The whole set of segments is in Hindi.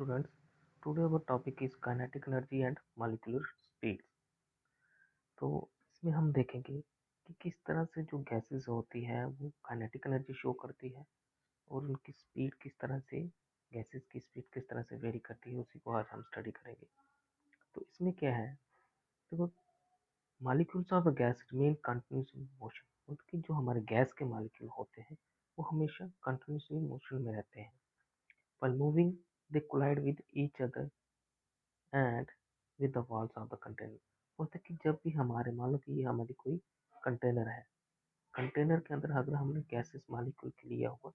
Students, today our topic is kinetic energy and molecular speed. तो इसमें हम देखेंगे कि किस तरह से जो गैसेस होती है वो काइनेटिक एनर्जी शो करती है और उनकी स्पीड किस तरह से गैसेस की स्पीड किस तरह से वेरी करती है उसी को आज हम स्टडी करेंगे। तो इसमें क्या है, देखो, molecules of gas remain continuous in motion. मतलब कि जो हमारे गैस के मॉलिक्यूल होते हैं वो हमेशा कंटिन्यूसली मोशन में रहते हैं। While moving, they collide with each other and with the walls of the container. बोलते कि जब भी हमारे, मान लो कि ये हमारी कोई कंटेनर है, कंटेनर के अंदर अगर हमने गैसेस मॉलिक्यूल के लिया हुआ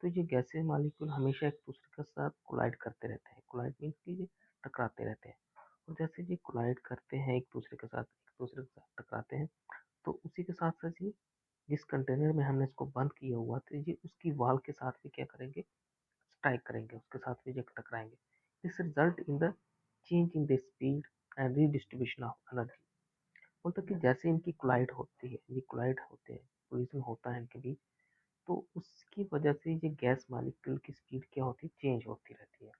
तो ये गैसेस मॉलिक्यूल हमेशा एक दूसरे के साथ कोलाइड करते रहते हैं। कोलाइड मीन्स कि ये टकराते रहते हैं। और जैसे ये कोलाइड करते हैं एक दूसरे के साथ टकराते हैं, तो उसी के साथ साथ ये जिस कंटेनर में हमने इसको बंद किया हुआ था ये उसकी वॉल के साथ भी क्या करेंगे, स्ट्राइक करेंगे, उसके साथ भी ये टकराएंगे। This result in the change in the speed and redistribution of energy. बोलते कि जैसे इनकी कोलाइड होती है, ये कोलाइड होते हैं, कोलिजन होता है इनके बीच, तो उसकी वजह से ये गैस मॉलिक्यूल की स्पीड क्या होती है, चेंज होती रहती है।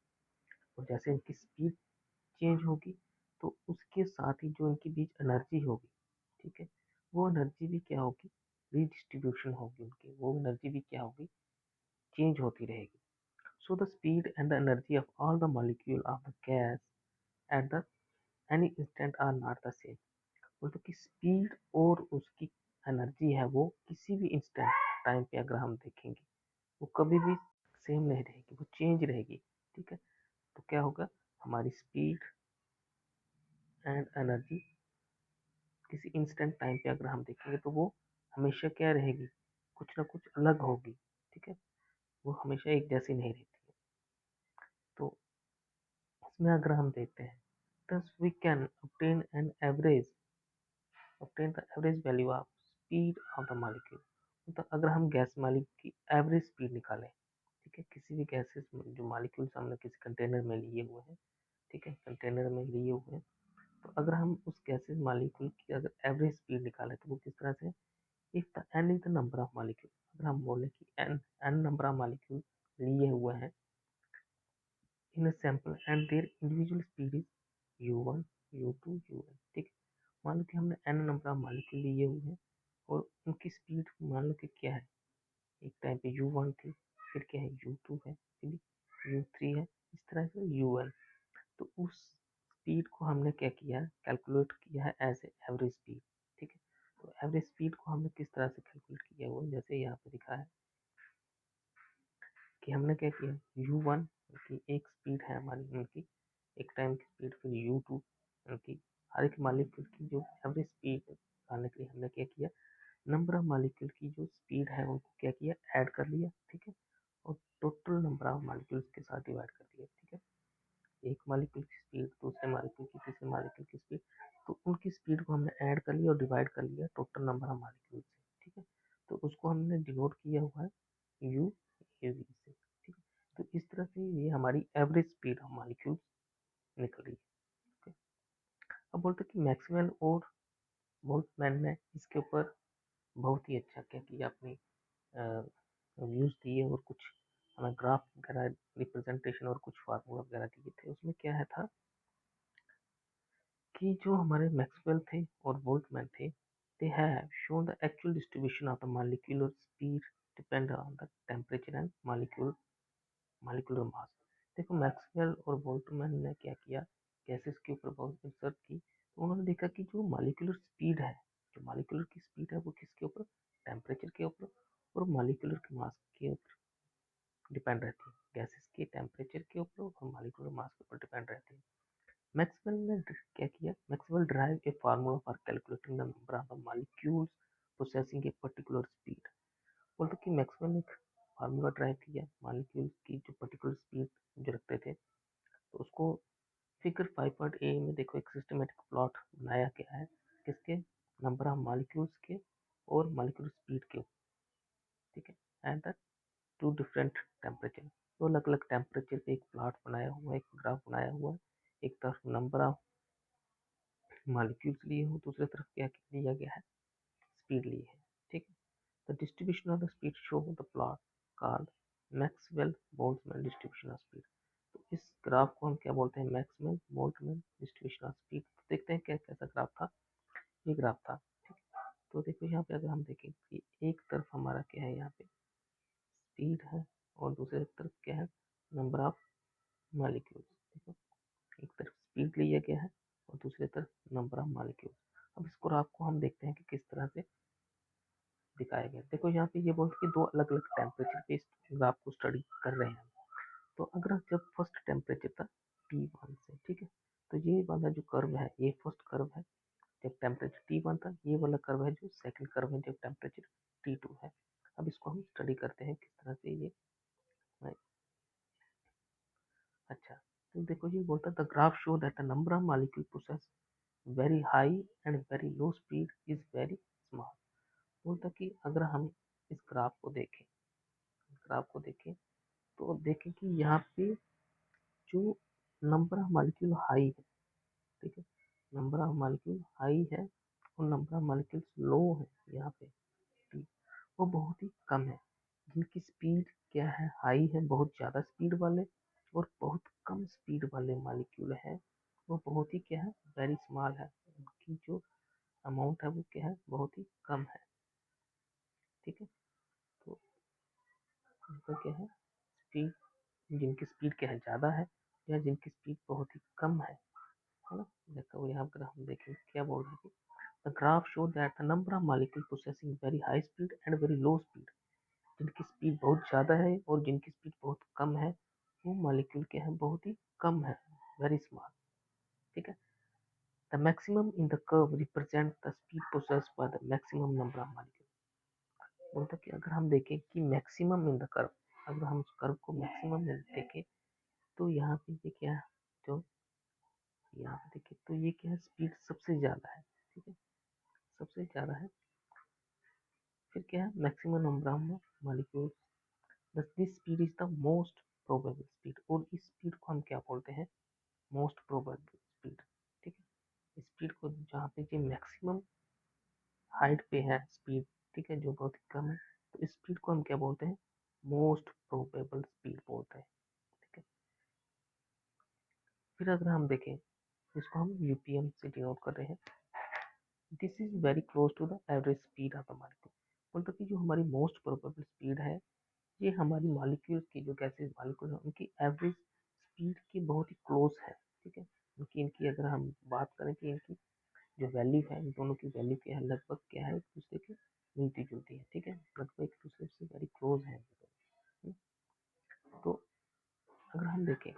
और जैसे इनकी स्पीड चेंज होगी तो उसके साथ ही जो इनके बीच एनर्जी होगी, ठीक है, वो एनर्जी भी क्या होगी, रीडिस्ट्रीब्यूशन होगी उनकी, वो एनर्जी भी क्या होगी, चेंज होती रहेगी। So the speed and the energy of all the molecule of the gas at the any instant are not the same। बोलते कि स्पीड और उसकी एनर्जी है वो किसी भी इंस्टेंट टाइम पे अगर हम देखेंगे वो कभी भी सेम नहीं रहेगी, वो चेंज रहेगी। ठीक है, तो क्या होगा, हमारी स्पीड एंड एनर्जी किसी इंस्टेंट टाइम पे अगर हम देखेंगे तो वो हमेशा क्या रहेगी, कुछ ना कुछ अलग होगी। ठीक है, वो हमेशा एक जैसी नहीं रहती है। तो इसमें अगर हम देखते हैं, thus we can obtain the average value of speed of the molecule। मतलब अगर हम गैस मॉलिक्यूल की एवरेज स्पीड निकालें, ठीक है, किसी भी गैसेस जो मॉलिक्यूल्स हमने किसी कंटेनर में लिए हुए हैं, ठीक है, कंटेनर में लिए हुए हैं, तो अगर हम उस गैसेस मॉलिक्यूल की अगर एवरेज स्पीड निकालें तो वो किस तरह से, if the N is the number of molecule, अगर हम बोले कि एन नंबर ऑफ मॉलिक्यूल लिए हुए हैं इन a sample and their individual speed is u1 u2 un। ठीक है, मान लो कि हमने n नंबर ऑफ मॉलिक्यूल लिए हुए हैं और उनकी स्पीड मान लो कि क्या है, एक टाइम पे u1 थी, फिर क्या है u2 है, फिर u3 है, इस तरह से un। तो उस स्पीड को हमने क्या किया, कैलकुलेट किया है एज ए एवरेज स्पीड। ठीक है, तो एवरेज स्पीड को हमने किस तरह से कैलकुलेट किया, वो जैसे यहाँ पे दिखा है कि हमने क्या किया, u1 की एक स्पीड है हमारी, उनकी एक टाइम की स्पीड, फिर u2 उनकी, हर एक मॉलिक्यूल की जो एवरेज स्पीड निकालने के लिए हमने क्या किया, नंबर ऑफ मॉलिक्यूल की जो स्पीड है उनको क्या किया, ऐड कर लिया। ठीक है, और टोटल नंबर ऑफ मॉलिक्यूल्स के साथ डिवाइड कर दिया। ठीक है, एक मॉलिक्यूल की स्पीड, दूसरे मॉलिक्यूल की, तीसरे मॉलिक्यूल की स्पीड, तो उनकी स्पीड को हमने ऐड कर लिया और डिवाइड कर लिया टोटल नंबर ऑफ मॉलिक्यूल से। ठीक है, तो उसको हमने डिनोट किया हुआ है यू ए वी से। ठीक है, तो इस तरह से ये हमारी एवरेज स्पीड ऑफ मॉलिक्यूल्स निकल रही है। ठीक है, अब बोलते हैं कि मैक्सवेल और बोल्ट्जमैन ने इसके ऊपर बहुत ही अच्छा क्या किया, अपनी व्यूज दिए और कुछ हमें ग्राफ वगैरह रिप्रेजेंटेशन और कुछ फार्मूला वगैरह दिए थे। उसमें क्या है था कि जो हमारे मैक्सवेल थे और बोल्ट्जमैन थे, they have shown the actual distribution of the molecular speed depend on the temperature and molecular mass. देखो, मैक्सवेल और बोल्ट्जमैन ने क्या किया, गैसेस के ऊपर बहुत रिसर्च की, तो उन्होंने देखा कि जो मॉलिक्यूलर स्पीड है, जो मॉलिक्यूलर की स्पीड है वो किसके ऊपर, टेम्परेचर के ऊपर और मॉलिक्यूलर की मास के ऊपर डिपेंड रहती है। गैसेस के टेम्परेचर के ऊपर और मॉलिक्यूलर मास के ऊपर डिपेंड रहती है। मैक्सवेल ने क्या किया, Maxwell derive a formula for calculating the number of molecules possessing a particular speed. बोलते कि मैक्सवेल ने एक फार्मूला ड्राइव किया मॉलिक्यूल्स की जो पर्टिकुलर स्पीड जो रखते थे, तो उसको फिगर 5.a में देखो एक सिस्टमेटिक प्लॉट बनाया गया है, किसके, नंबर ऑफ मॉलिक्यूल्स के और मॉलिक्यूलर स्पीड के। ठीक है, and the two different temperature, दो अलग अलग टेम्परेचर पे एक प्लॉट बनाया हुआ है, एक ग्राफ बनाया हुआ है। एक तरफ नंबर ऑफ मॉलिक्यूल्स लिए हो, दूसरी तरफ क्या लिया गया है, स्पीड ली है। ठीक है, the distribution of the speed show the plot called Maxwell Boltzmann distribution of speed. तो इस ग्राफ को हम क्या बोलते हैं, maximum Boltzmann distribution of speed. तो देखते हैं क्या कैसा ग्राफ था, ये ग्राफ था। ठीक, तो देखो यहाँ पे अगर हम देखें कि एक तरफ हमारा क्या है, यहाँ पे स्पीड है और दूसरी तरफ क्या है, नंबर ऑफ मॉलिक्यूल्स। देखो एक तरफ स्पीड लिया गया है और दूसरी तरफ नंबर ऑफ मॉलिक्यूल्स। अब इस ग्राफ को हम देखते हैं कि किस तरह से दिखाया गया। देखो यहाँ पे ये बोलते हैं कि दो अलग अलग टेम्परेचर पे इस ग्राफ को स्टडी कर रहे हैं। तो अगर जब फर्स्ट टेम्परेचर था T1 से, ठीक है, तो ये वाला जो कर्व है ये फर्स्ट कर्व है जब टेम्परेचर T1 था, ये वाला कर्व है जो सेकंड कर्व है जब टेम्परेचर T2 है। अब इसको हम स्टडी करते हैं किस तरह से ये है। अच्छा, तो देखो ये बोलता है the graph show that the number of molecule possess very high and very low speed is very small. बोलता कि अगर हम इस ग्राफ को देखें तो देखें कि यहाँ पे जो नंबर ऑफ मॉलिक्यूल हाई है, ठीक है, नंबर ऑफ मॉलिक्यूल हाई है और नंबर ऑफ मॉलिक्यूल्स लो है यहाँ पे, ठीक, वो बहुत ही कम है। जिनकी स्पीड क्या है, हाई है, बहुत ज़्यादा स्पीड वाले, और बहुत कम स्पीड वाले मॉलिक्यूल है वो बहुत ही क्या है, वेरी स्मॉल है। उनकी जो अमाउंट है वो क्या है, बहुत ही कम है। ठीक है, तो उनका क्या है, स्पीड, जिनकी स्पीड क्या है, ज़्यादा है या जिनकी स्पीड बहुत ही कम है ना। देखो यहाँ पर हम देखें क्या बोल रहे हैं, the graph show that the number of molecule possessing very high speed and very low speed. जिनकी स्पीड बहुत ज़्यादा है और जिनकी स्पीड बहुत कम है वो मॉलिक्यूल क्या है, बहुत ही कम है, वेरी स्मॉल। ठीक है, the maximum in the curve represent the speed possessed by the maximum number of molecule. बोलता कि अगर हम देखें कि मैक्सिमम इन द कर्व, अगर हम उस कर्व को मैक्सिमम में देखें तो यहाँ पे ये क्या है, जो यहाँ पे देखें तो ये क्या है, स्पीड सबसे ज़्यादा है। ठीक है, सबसे ज़्यादा है। फिर क्या है, maximum number of molecules, this speed is the most probable speed. और इस स्पीड को हम क्या बोलते हैं, मोस्ट प्रोबेबल स्पीड। ठीक है, स्पीड को जहाँ पे ये मैक्सिमम हाइट पे है स्पीड, ठीक है, जो बहुत ही कम है, तो इस स्पीड को हम क्या बोलते हैं, मोस्ट प्रोबेबल स्पीड बोलते हैं। ठीक है, फिर अगर हम देखें इसको हम यूपीएम से डिनोट कर रहे हैं, this is very close to the average speed of the molecule. मतलब कि जो हमारी मोस्ट प्रोबेबल स्पीड है ये हमारी मॉलिक्यूल की, जो गैसेस मॉलिक्यूल है उनकी एवरेज स्पीड के बहुत ही क्लोज है। ठीक है, इनकी अगर हम बात करें कि इनकी जो वैल्यू है, इन दोनों की वैल्यू क्या है, लगभग क्या है, एक दूसरे के मिलती जुलती है। ठीक है, लगभग एक दूसरे से वेरी क्लोज है। तो अगर हम देखें,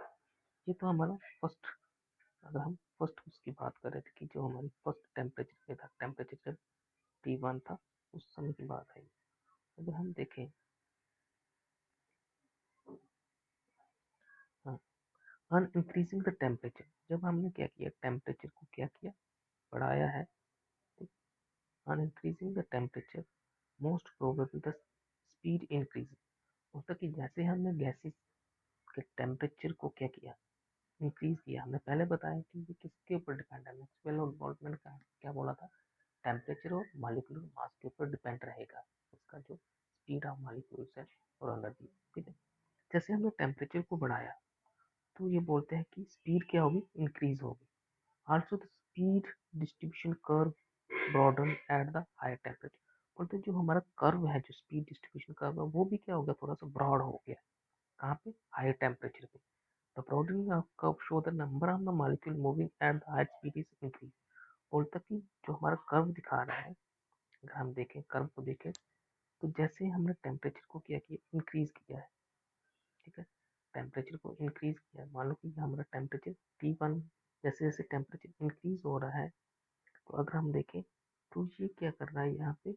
ये तो हमारा फर्स्ट, अगर हम फर्स्ट उसकी बात कर रहे थे कि जो हमारी फर्स्ट टेम्परेचर पे था, टेम्परेचर जब T1 था उस समय की बात है। अगर हम देखें, हाँ, ऑन इंक्रीजिंग द टेम्परेचर, जब हमने क्या किया, टेम्परेचर को क्या किया, बढ़ाया है। On increasing the temperature most probable the speed increase. मतलब कि जैसे हमने गैसेस के टेम्परेचर को क्या किया, इंक्रीज किया। हमने पहले बताया कि ये किसके ऊपर डिपेंड है, मैक्सवेल और बोल्ट्जमैन का क्या बोला था, टेम्परेचर और मॉलिक्यूलर मास के ऊपर डिपेंड रहेगा उसका जो स्पीड ऑफ मॉलिक्यूल्स है और एनर्जी। ठीक है, जैसे हमने टेम्परेचर को बढ़ाया तो ये बोलते हैं कि स्पीड क्या होगी, इंक्रीज होगी। Also the speed distribution curve broaden at the higher temperature. बोलते हैं जो हमारा कर्व है, जो स्पीड डिस्ट्रीब्यूशन कर्व है, वो भी क्या हो गया, थोड़ा सा ब्रॉड हो गया। कहाँ पे, हायर टेम्परेचर पे। The broadening of curve show the number of the molecule moving at the higher speed is increase. बोलता कि जो हमारा कर्व दिखा रहा है, अगर हम देखें कर्व को देखें तो जैसे हमने टेम्परेचर को क्या किया, इंक्रीज किया है। ठीक है, टेम्परेचर को इंक्रीज किया, मान लो कि हमारा टेम्परेचर T1, जैसे जैसे टेम्परेचर इंक्रीज हो रहा है तो अगर हम देखें तो ये क्या कर रहा है, यहाँ पे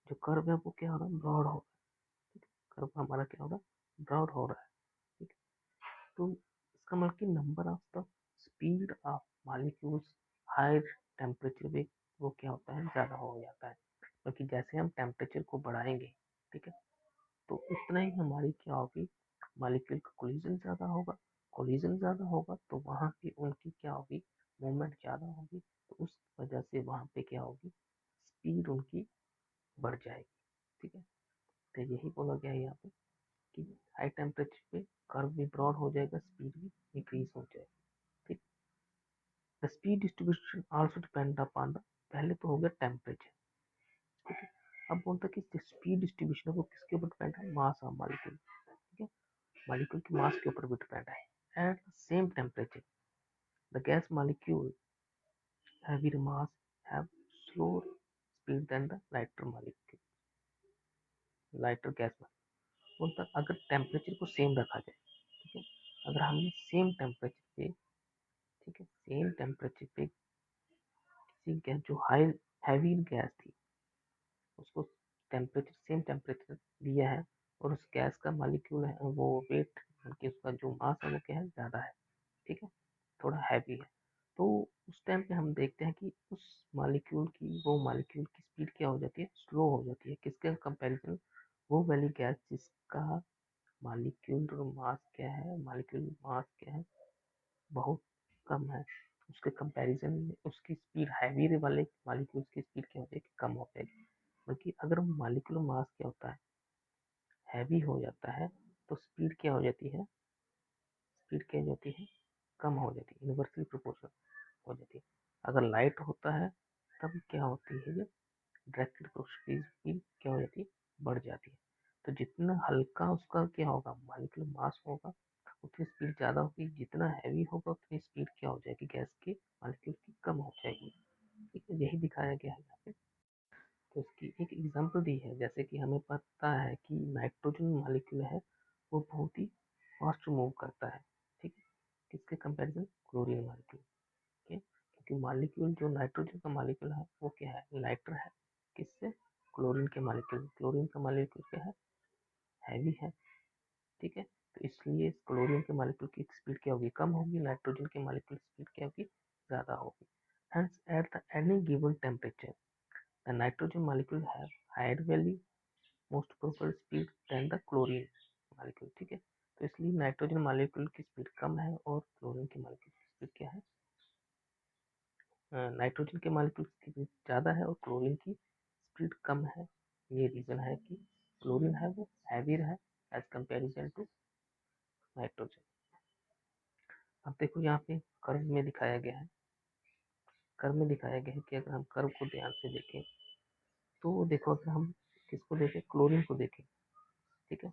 जो कर्व है वो क्या हो रहा है, ब्रॉड हो रहा है। ठीक है, कर्व हमारा क्या हो रहा है, ब्रॉड हो रहा है। ठीक है, तो इसका मतलब कि number of the speed of molecules higher temperature पे वो क्या होता है, ज़्यादा हो जाता है। क्योंकि जैसे हम टेम्परेचर को बढ़ाएंगे, ठीक है, तो उतना ही हमारी क्या होगी, मॉलिक्यूल का कोलिजन ज़्यादा होगा। कोलिजन ज़्यादा होगा तो वहाँ पे उनकी क्या होगी, मूवमेंट ज़्यादा होगी, तो उस वजह से वहाँ पे क्या होगी, स्पीड उनकी बढ़ जाएगी। ठीक है, तो यही बोला गया है यहाँ पे कि हाई टेम्परेचर पे कर्व भी ब्रॉड हो जाएगा, स्पीड भी इंक्रीज हो जाएगा। ठीक, the speed distribution also depend upon the, पहले तो हो गया टेम्परेचर। ठीक है, अब बोलता है कि स्पीड डिस्ट्रीब्यूशन है वो किसके ऊपर डिपेंड है, मास ऑफ मॉलिक्यूल। ठीक है, मॉलिक्यूल की मास के ऊपर भी डिपेंड है। At the same temperature the gas molecule heavier mass have slower speed than the lighter molecule, lighter gas molecule। बोलता अगर टेम्परेचर को सेम रखा जाए, ठीक है, अगर हमने सेम टेम्परेचर पे, ठीक है, सेम टेम्परेचर पे किसी गैस जो हाई हैवी गैस थी उसको टेम्परेचर सेम टेम्परेचर दिया है और उस गैस का मॉलिक्यूल है वो वेट कि उसका जो मास है वो क्या है, ज़्यादा है, ठीक है, थोड़ा हैवी है, तो उस टाइम पे हम देखते हैं कि उस मॉलिक्यूल की, वो मॉलिक्यूल की स्पीड क्या हो जाती है, स्लो हो जाती है। किसके कंपैरिजन, वो वाली गैस जिसका मॉलिक्यूल मास क्या है, मॉलिक्यूल मास क्या है, बहुत कम है, उसके कंपैरिजन में उसकी स्पीड हैवी वाले मॉलिक्यूल्स की स्पीड क्या हो जाएगी, कम हो जाएगी। बल्कि अगर मॉलिक्यूलर मास क्या होता है, हैवी हो जाता है, तो स्पीड क्या हो जाती है, स्पीड क्या हो जाती है, कम हो जाती है, इन्वर्सली प्रोपोर्शनल हो जाती है। अगर लाइट होता है तब क्या होती है, ये डायरेक्टली प्रोपोर्शनल स्पीड क्या हो जाती है, बढ़ जाती है। तो जितना हल्का उसका क्या होगा, मॉलिक्यूलर मास होगा, उतनी स्पीड ज़्यादा होगी, जितना हैवी होगा उतनी स्पीड क्या हो जाएगी, गैस की मॉलिक्यूल की कम हो जाएगी। ठीक है, यही दिखाया गया है यहाँ पे। तो इसकी एक एग्जांपल दी है, जैसे कि हमें पता है कि नाइट्रोजन मॉलिक्यूल है वो बहुत ही फास्ट मूव करता है, ठीक है, किसके कंपैरिजन, क्लोरीन मॉलिक्यूल के, क्योंकि मॉलिक्यूल जो नाइट्रोजन का मॉलिक्यूल है वो क्या है, लाइटर है, किससे, क्लोरीन के मॉलिक्यूल, क्लोरीन का मॉलिक्यूल क्या है, हैवी है, ठीक है, तो इसलिए क्लोरीन के मॉलिक्यूल की स्पीड क्या होगी, कम होगी, नाइट्रोजन के मॉलिक्यूल की स्पीड क्या होगी, ज़्यादा होगी। Hence, at the any given temperature, the nitrogen molecule have higher value most probable speed than the chlorine molecule। ठीक है, तो इसलिए नाइट्रोजन मॉलिक्यूल की स्पीड कम है और क्लोरीन के मॉलिक्यूल की स्पीड क्या है, नाइट्रोजन के मॉलिक्यूल की स्पीड ज़्यादा है और क्लोरीन की स्पीड कम है। ये रीज़न है कि क्लोरीन है वो हैवियर है एज कंपेरिजन टू नाइट्रोजन। अब देखो यहाँ पे कर्व में दिखाया गया है, कर्व में दिखाया गया है कि अगर हम कर्व को ध्यान से देखें तो देखो, अगर हम किसको देखें, क्लोरीन को देखें, ठीक है,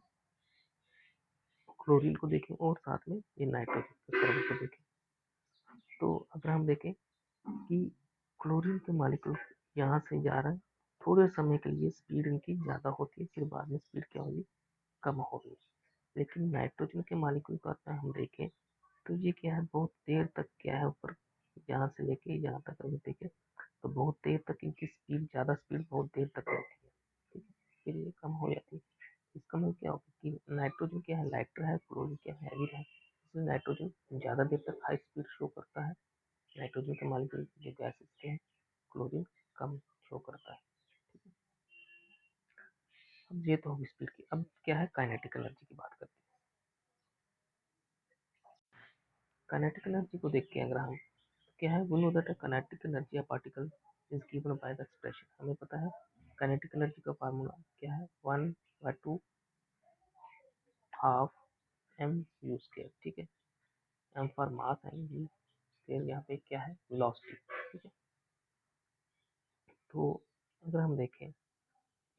क्लोरीन को देखें और साथ में ये नाइट्रोजन के कर्व को देखें, तो अगर हम देखें कि क्लोरीन के मॉलिक्यूल यहाँ से जा रहा है, थोड़े समय के लिए स्पीड इनकी ज़्यादा होती है, फिर बाद में स्पीड क्या होगी, कम होगी। लेकिन नाइट्रोजन के मॉलिक्यूल का अगर हम देखें तो ये क्या है, बहुत देर तक क्या है ऊपर, यहाँ से लेके यहाँ तक अगर देखें तो बहुत देर तक इनकी स्पीड, ज़्यादा स्पीड बहुत देर तक रहती है, ठीक है, फिर ये कम हो जाती है। इसका मतलब क्या होगा कि नाइट्रोजन क्या है, लाइटर है, क्लोरीन क्या है, हैवी है, इसलिए नाइट्रोजन ज़्यादा देर तक हाई स्पीड शो करता है, नाइट्रोजन के मॉलिक्यूल जो गैसेस के हैं, क्लोरीन कम शो करता है। ठीक है, अब ये तो होगी स्पीड की। अब क्या है, काइनेटिक एनर्जी की बात करते हैं। काइनेटिक एनर्जी को देख के अगर हम, क्या है, we know that kinetic energy of particle is given by the expression. हमें पता है काइनेटिक एनर्जी का फार्मूला क्या है, 1/2 हाफ एम यू स्केयर। ठीक है, M for mass and U square यहाँ पे क्या है, वेलोसिटी। ठीक है, तो अगर हम देखें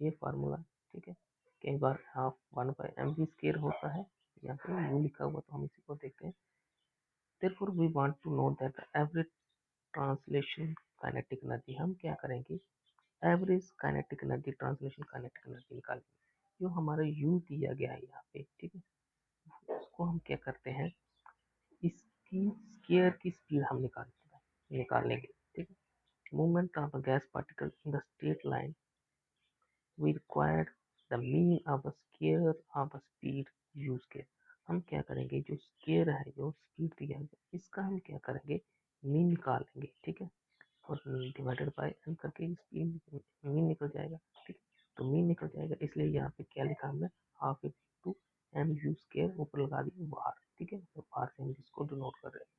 ये फार्मूला, ठीक है, कई बार हाफ 1/m भी स्केयर होता है, यहाँ पे यू लिखा हुआ, तो हम इसी को देखते हैं। therefore we want to know that average translation kinetic energy। हम क्या करेंगे, average kinetic energy, translation kinetic energy निकालेंगे। जो हमारा यू दिया गया है यहाँ पे, ठीक है, उसको हम क्या करते हैं, इसकी स्केयर की स्पीड हम निकाल लेंगे। ठीक है, movement of a gas particle in the straight line we required the mean of a square of a speed u square। हम क्या करेंगे, जो स्केयर है, जो स्पीड दिया है, इसका हम क्या करेंगे, मीन निकाल लेंगे। ठीक है, और डिवाइडेड बाय एन करके स्पीड मीन निकल जाएगा। ठीक है, तो मीन निकल जाएगा, इसलिए यहाँ पे क्या लिखा हमने, half into M U square, ऊपर लगा दी बार। ठीक है, तो बार से हम जिसको डिनोट कर रहे हैं।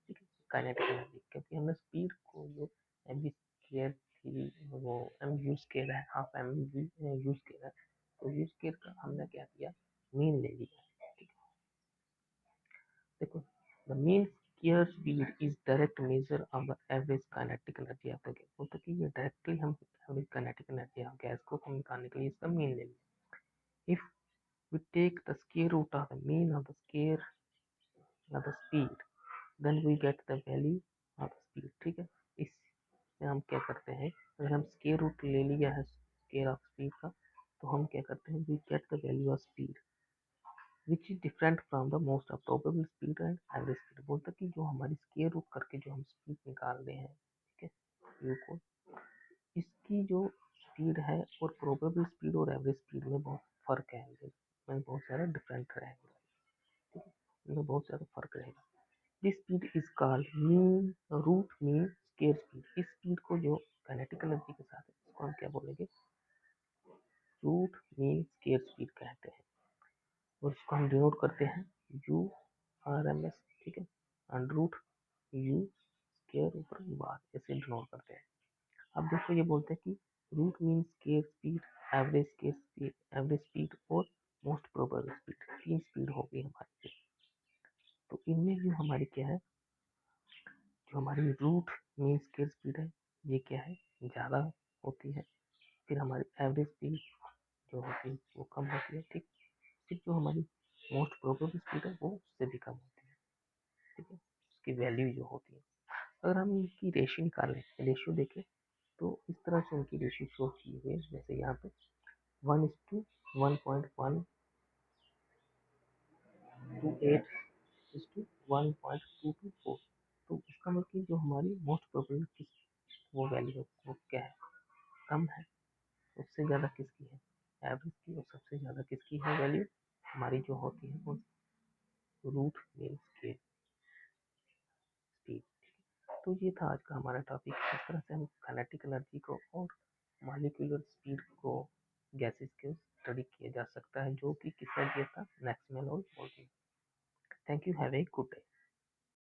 ठीक है, काइनेटिक एनर्जी, क्योंकि हमने स्पीड को जो एम बी स्केयर थी वो एम यू स्केयर है, हाफ एम यू स्केयर है, तो यू स्केयर का हमने क्या किया, मीन ले लिया। ठीक है, the mean square speed is direct measure of the average kinetic energy of the gas. बोलते कि ये डायरेक्टली हम average kinetic energy of gas को हम निकालने के लिए इसका मीन ले लेंगे। If we take the square root of the mean of the square of the speed then we get the value of the speed. ठीक है, इसमें हम क्या करते हैं, अगर हम स्केयर रूट ले लिया है स्केयर ऑफ स्पीड का, तो हम क्या करते हैं, we get the value of speed which is different from the most of probable speed and average speed. बोलता कि जो हमारी स्केयर रूट करके जो हम स्पीड निकाल रहे हैं, ठीक है, यू को, इसकी जो स्पीड है और प्रोबेबल स्पीड और एवरेज स्पीड में बहुत फर्क है, में बहुत सारा डिफरेंट रहेगा। ठीक है, इनमें बहुत ज़्यादा फर्क रहेगा। This speed is called mean root mean square speed. इस स्पीड को जो काइनेटिक एनर्जी के साथ है इसको हम क्या बोलेंगे, रूट मीन स्केयर स्पीड कहते हैं, और इसको हम डिनोट करते हैं यू आर एम एस। ठीक है, अंडर रूट यू स्केयर ऊपर बार, ऐसे डिनोट करते हैं। अब देखो ये बोलते हैं कि root mean square speed, average speed और मोस्ट प्रोबेबल स्पीड, तीन स्पीड हो गई हमारी। तो इनमें जो हमारी क्या है, जो हमारी रूट मीन स्केयर स्पीड है ये क्या है, ज़्यादा होती है। फिर हमारी एवरेज स्पीड जो होती है वो कम होती है। ठीक, फिर जो हमारी मोस्ट प्रोबेबल स्पीड है वो उससे भी कम होती है। ठीक है, उसकी वैल्यू जो होती है, अगर हम इनकी रेशियो निकालें, रेशियो देखें, तो इस तरह से उनकी रेशियो शो की हुई है, जैसे यहाँ पे 1:1.128:1.224। तो इसका मतलब कि जो हमारी मोस्ट प्रोबेबल किस वो वैल्यू वो क्या है, कम है। सबसे ज़्यादा किसकी है, एवरेज की, और सबसे ज़्यादा किसकी है वैल्यू, हमारी जो होती है वो रूट मीन स्केयर स्पीड। तो ये था आज का हमारा टॉपिक, इस तरह से हम काइनेटिक एनर्जी को और मॉलिक्यूलर स्पीड को गैसेस के स्टडी किया जा सकता है, जो कि किसने दिया था, मैक्सवेल और Boltzmann. Thank you, have a good day.